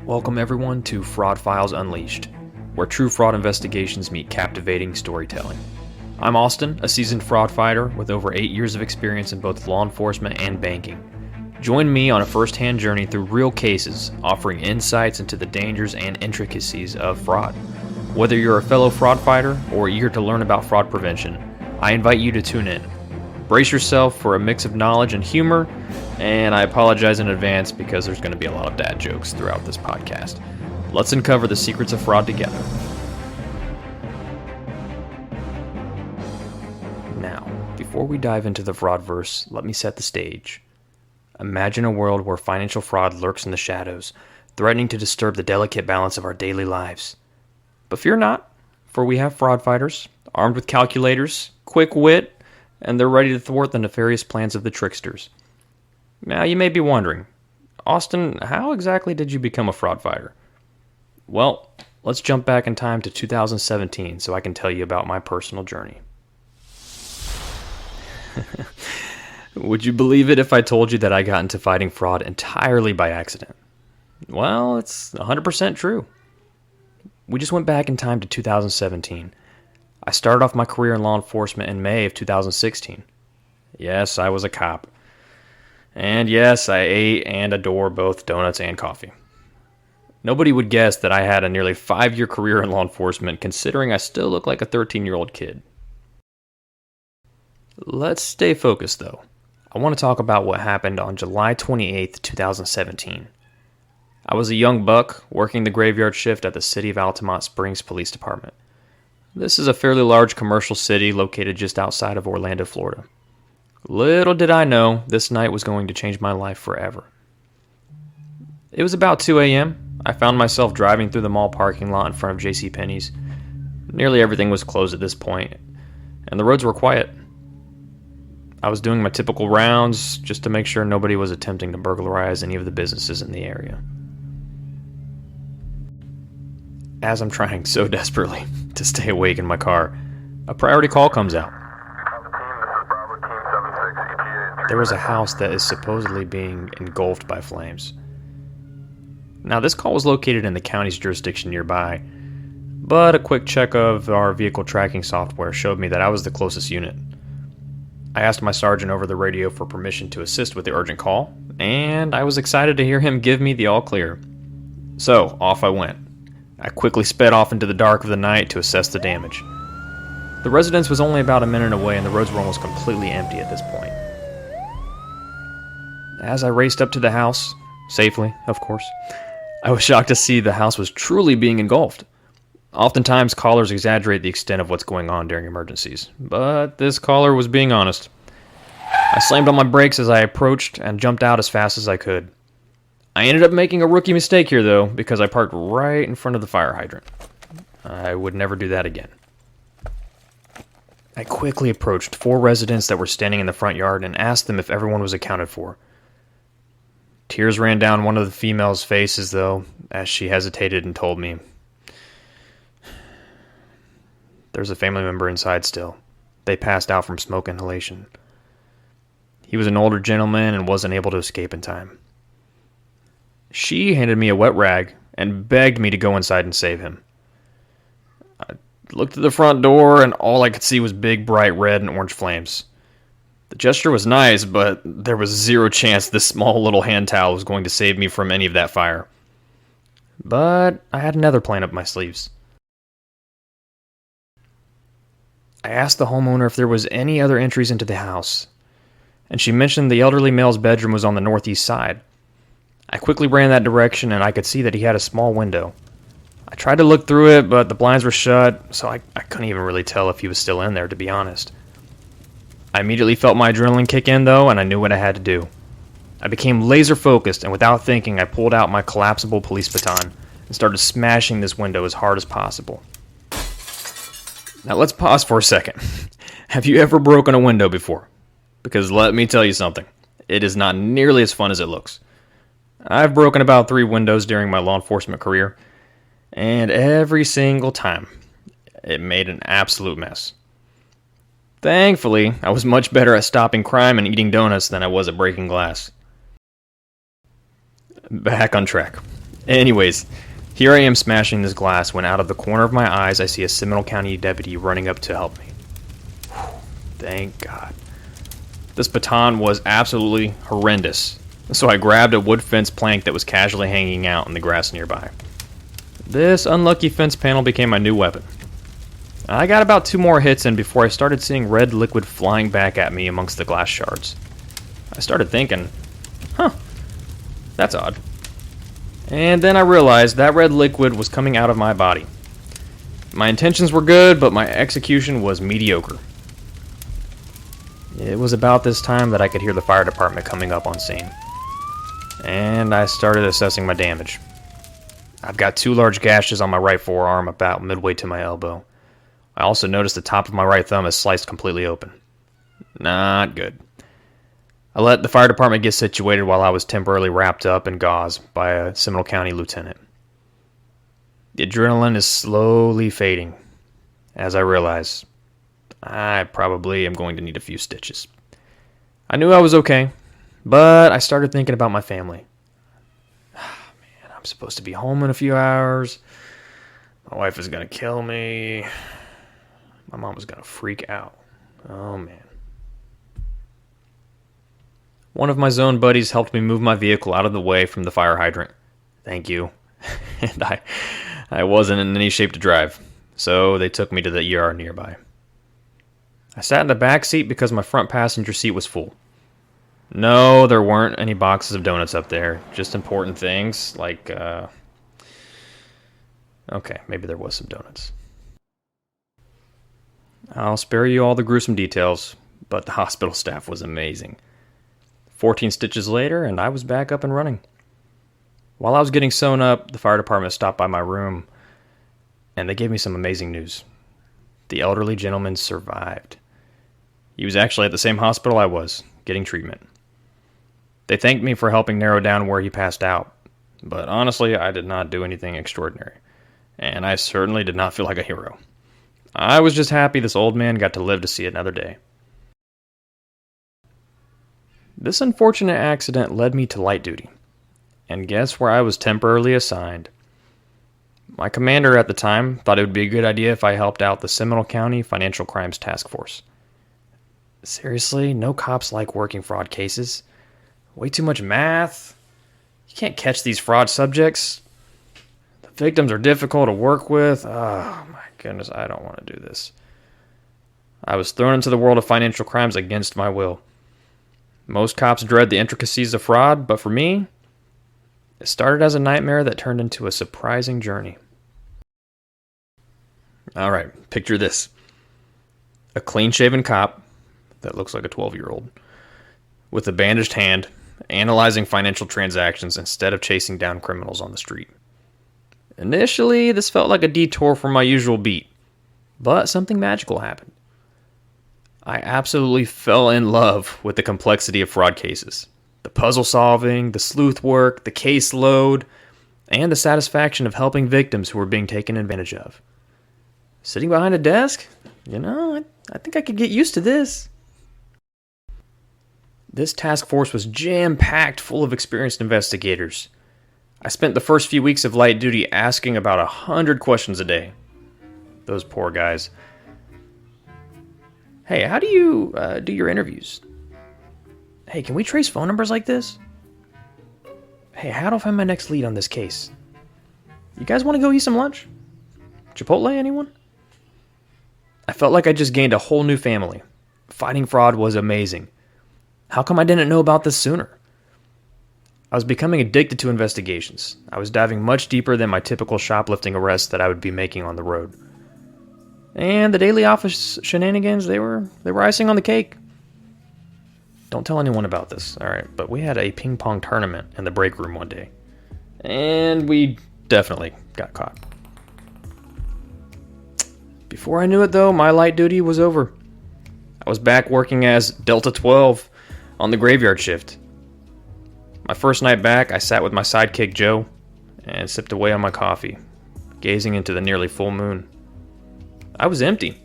Welcome everyone to Fraud Files Unleashed, where true fraud investigations meet captivating storytelling. I'm Austin, a seasoned fraud fighter with over 8 years of experience in both law enforcement and banking. Join me on a first-hand journey through real cases, offering insights into the dangers and intricacies of fraud. Whether you're a fellow fraud fighter or eager to learn about fraud prevention, I invite you to tune in. Brace yourself for a mix of knowledge and humor, and I apologize in advance because there's going to be a lot of dad jokes throughout this podcast. Let's uncover the secrets of fraud together. Now, before we dive into the fraudverse, let me set the stage. Imagine a world where financial fraud lurks in the shadows, threatening to disturb the delicate balance of our daily lives. But fear not, for we have fraud fighters, armed with calculators, quick wit, and they're ready to thwart the nefarious plans of the tricksters. Now, you may be wondering, Austin, how exactly did you become a fraud fighter? Well, let's jump back in time to 2017 so I can tell you about my personal journey. Would you believe it if I told you that I got into fighting fraud entirely by accident? Well, it's 100% true. We just went back in time to 2017. I started off my career in law enforcement in May of 2016. Yes, I was a cop. And yes, I ate and adore both donuts and coffee. Nobody would guess that I had a nearly 5-year career in law enforcement, considering I still look like a 13-year-old kid. Let's stay focused, though. I want to talk about what happened on July 28th, 2017. I was a young buck working the graveyard shift at the City of Altamont Springs Police Department. This is a fairly large commercial city located just outside of Orlando, Florida. Little did I know this night was going to change my life forever. It was about 2 a.m. I found myself driving through the mall parking lot in front of JCPenney's. Nearly everything was closed at this point, and the roads were quiet. I was doing my typical rounds just to make sure nobody was attempting to burglarize any of the businesses in the area. As I'm trying so desperately to stay awake in my car, a priority call comes out. There was a house that is supposedly being engulfed by flames. Now, this call was located in the county's jurisdiction nearby, but a quick check of our vehicle tracking software showed me that I was the closest unit. I asked my sergeant over the radio for permission to assist with the urgent call, and I was excited to hear him give me the all clear. So, off I went. I quickly sped off into the dark of the night to assess the damage. The residence was only about a minute away and the roads were almost completely empty at this point. As I raced up to the house, safely, of course, I was shocked to see the house was truly being engulfed. Oftentimes, callers exaggerate the extent of what's going on during emergencies, but this caller was being honest. I slammed on my brakes as I approached and jumped out as fast as I could. I ended up making a rookie mistake here, though, because I parked right in front of the fire hydrant. I would never do that again. I quickly approached 4 residents that were standing in the front yard and asked them if everyone was accounted for. Tears ran down one of the female's faces, though, as she hesitated and told me, "There's a family member inside still. They passed out from smoke inhalation. He was an older gentleman and wasn't able to escape in time." She handed me a wet rag and begged me to go inside and save him. I looked at the front door and all I could see was big, bright red and orange flames. The gesture was nice, but there was zero chance this small little hand towel was going to save me from any of that fire. But I had another plan up my sleeves. I asked the homeowner if there was any other entries into the house, and she mentioned the elderly male's bedroom was on the northeast side. I quickly ran that direction and I could see that he had a small window. I tried to look through it, but the blinds were shut, so I couldn't even really tell if he was still in there, to be honest. I immediately felt my adrenaline kick in, though, and I knew what I had to do. I became laser focused, and without thinking, I pulled out my collapsible police baton and started smashing this window as hard as possible. Now let's pause for a second. Have you ever broken a window before? Because let me tell you something. It is not nearly as fun as it looks. I've broken about 3 windows during my law enforcement career, and every single time, it made an absolute mess. Thankfully, I was much better at stopping crime and eating donuts than I was at breaking glass. Back on track. Anyways, here I am smashing this glass when out of the corner of my eyes I see a Seminole County deputy running up to help me. Whew, thank God. This baton was absolutely horrendous, so I grabbed a wood fence plank that was casually hanging out in the grass nearby. This unlucky fence panel became my new weapon. I got about 2 more hits in before I started seeing red liquid flying back at me amongst the glass shards. I started thinking, that's odd. And then I realized that red liquid was coming out of my body. My intentions were good, but my execution was mediocre. It was about this time that I could hear the fire department coming up on scene. And I started assessing my damage. I've got 2 large gashes on my right forearm about midway to my elbow. I also noticed the top of my right thumb is sliced completely open. Not good. I let the fire department get situated while I was temporarily wrapped up in gauze by a Seminole County lieutenant. The adrenaline is slowly fading as I realize I probably am going to need a few stitches. I knew I was okay, but I started thinking about my family. Man, I'm supposed to be home in a few hours. My wife is going to kill me. My mom was going to freak out. Oh, man. One of my zone buddies helped me move my vehicle out of the way from the fire hydrant. Thank you. And I wasn't in any shape to drive, so they took me to the ER nearby. I sat in the back seat because my front passenger seat was full. No, there weren't any boxes of donuts up there. Just important things like, okay, maybe there was some donuts. I'll spare you all the gruesome details, but the hospital staff was amazing. 14 stitches later, and I was back up and running. While I was getting sewn up, the fire department stopped by my room, and they gave me some amazing news. The elderly gentleman survived. He was actually at the same hospital I was, getting treatment. They thanked me for helping narrow down where he passed out, but honestly, I did not do anything extraordinary, and I certainly did not feel like a hero. I was just happy this old man got to live to see another day. This unfortunate accident led me to light duty, and guess where I was temporarily assigned? My commander at the time thought it would be a good idea if I helped out the Seminole County Financial Crimes Task Force. Seriously, no cops like working fraud cases. Way too much math. You can't catch these fraud subjects. The victims are difficult to work with. Oh my goodness, I don't want to do this. I was thrown into the world of financial crimes against my will. Most cops dread the intricacies of fraud, but for me, it started as a nightmare that turned into a surprising journey. Alright, picture this. A clean-shaven cop that looks like a 12-year-old with a bandaged hand analyzing financial transactions instead of chasing down criminals on the street. Initially, this felt like a detour from my usual beat, but something magical happened. I absolutely fell in love with the complexity of fraud cases. The puzzle solving, the sleuth work, the caseload, and the satisfaction of helping victims who were being taken advantage of. Sitting behind a desk? I think I could get used to this. This task force was jam-packed full of experienced investigators. I spent the first few weeks of light duty asking about 100 questions a day. Those poor guys. Hey, how do you do your interviews? Hey, can we trace phone numbers like this? Hey, how do I find my next lead on this case? You guys want to go eat some lunch? Chipotle, anyone? I felt like I just gained a whole new family. Fighting fraud was amazing. How come I didn't know about this sooner? I was becoming addicted to investigations. I was diving much deeper than my typical shoplifting arrests that I would be making on the road. And the daily office shenanigans, they were icing on the cake. Don't tell anyone about this, alright? But we had a ping pong tournament in the break room one day. And we definitely got caught. Before I knew it though, my light duty was over. I was back working as Delta 12 on the graveyard shift. My first night back, I sat with my sidekick Joe and sipped away on my coffee, gazing into the nearly full moon. I was empty.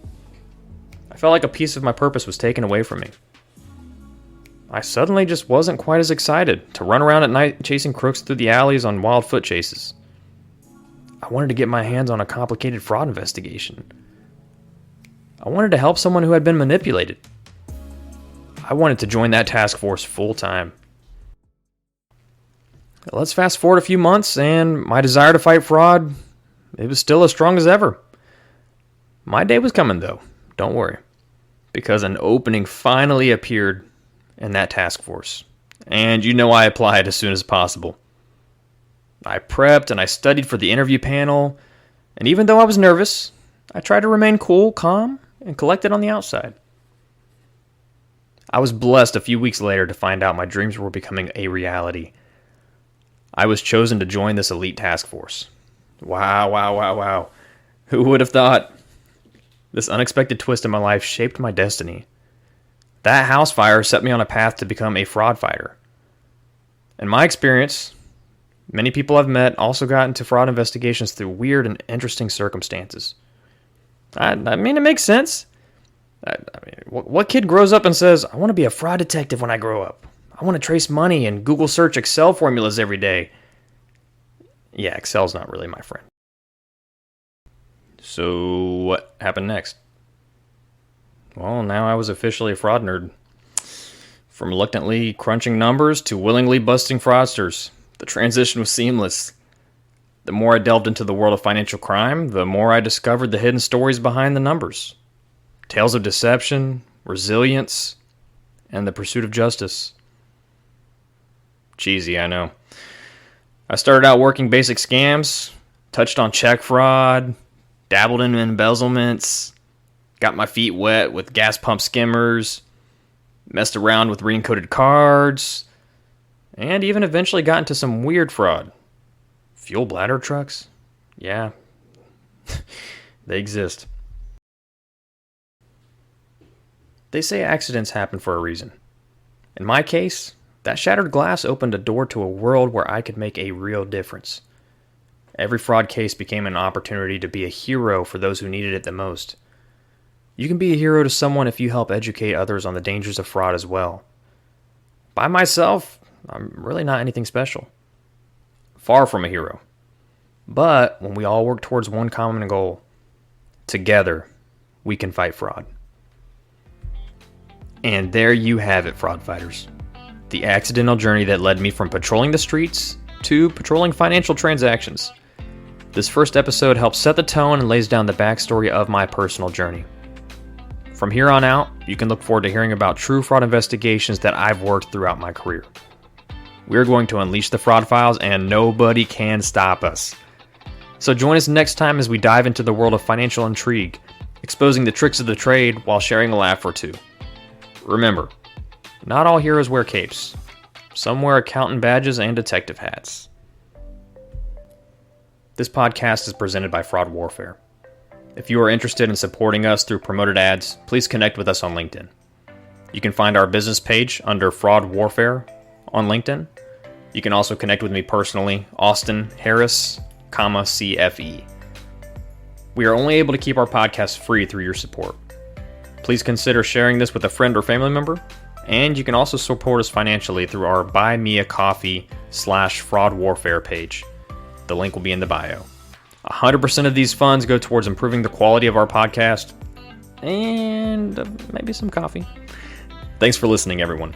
I felt like a piece of my purpose was taken away from me. I suddenly just wasn't quite as excited to run around at night chasing crooks through the alleys on wild foot chases. I wanted to get my hands on a complicated fraud investigation. I wanted to help someone who had been manipulated. I wanted to join that task force full time. Let's fast forward a few months, and my desire to fight fraud, it was still as strong as ever. My day was coming, though. Don't worry. Because an opening finally appeared in that task force. And I applied as soon as possible. I prepped and I studied for the interview panel. And even though I was nervous, I tried to remain cool, calm, and collected on the outside. I was blessed a few weeks later to find out my dreams were becoming a reality. I was chosen to join this elite task force. Wow. Who would have thought? This unexpected twist in my life shaped my destiny. That house fire set me on a path to become a fraud fighter. In my experience, many people I've met also got into fraud investigations through weird and interesting circumstances. I mean, it makes sense. What kid grows up and says, I want to be a fraud detective when I grow up? I want to trace money and Google search Excel formulas every day. Yeah, Excel's not really my friend. So what happened next? Well, now I was officially a fraud nerd. From reluctantly crunching numbers to willingly busting fraudsters, the transition was seamless. The more I delved into the world of financial crime, the more I discovered the hidden stories behind the numbers. Tales of deception, resilience, and the pursuit of justice. Cheesy, I know. I started out working basic scams, touched on check fraud, dabbled in embezzlements, got my feet wet with gas pump skimmers, messed around with re-encoded cards, and even eventually got into some weird fraud. Fuel bladder trucks? Yeah, they exist. They say accidents happen for a reason. In my case, that shattered glass opened a door to a world where I could make a real difference. Every fraud case became an opportunity to be a hero for those who needed it the most. You can be a hero to someone if you help educate others on the dangers of fraud as well. By myself, I'm really not anything special. Far from a hero. But when we all work towards one common goal, together, we can fight fraud. And there you have it, fraud fighters. The accidental journey that led me from patrolling the streets to patrolling financial transactions. This first episode helps set the tone and lays down the backstory of my personal journey. From here on out, you can look forward to hearing about true fraud investigations that I've worked throughout my career. We're going to unleash the fraud files and nobody can stop us. So join us next time as we dive into the world of financial intrigue, exposing the tricks of the trade while sharing a laugh or two. Remember, not all heroes wear capes. Some wear accountant badges and detective hats. This podcast is presented by Fraud Warfare. If you are interested in supporting us through promoted ads, please connect with us on LinkedIn. You can find our business page under Fraud Warfare on LinkedIn. You can also connect with me personally, Austin Harris, CFE. We are only able to keep our podcast free through your support. Please consider sharing this with a friend or family member, and you can also support us financially through our Buy Me a Coffee/Fraud Warfare page. The link will be in the bio. 100% of these funds go towards improving the quality of our podcast and maybe some coffee. Thanks for listening, everyone.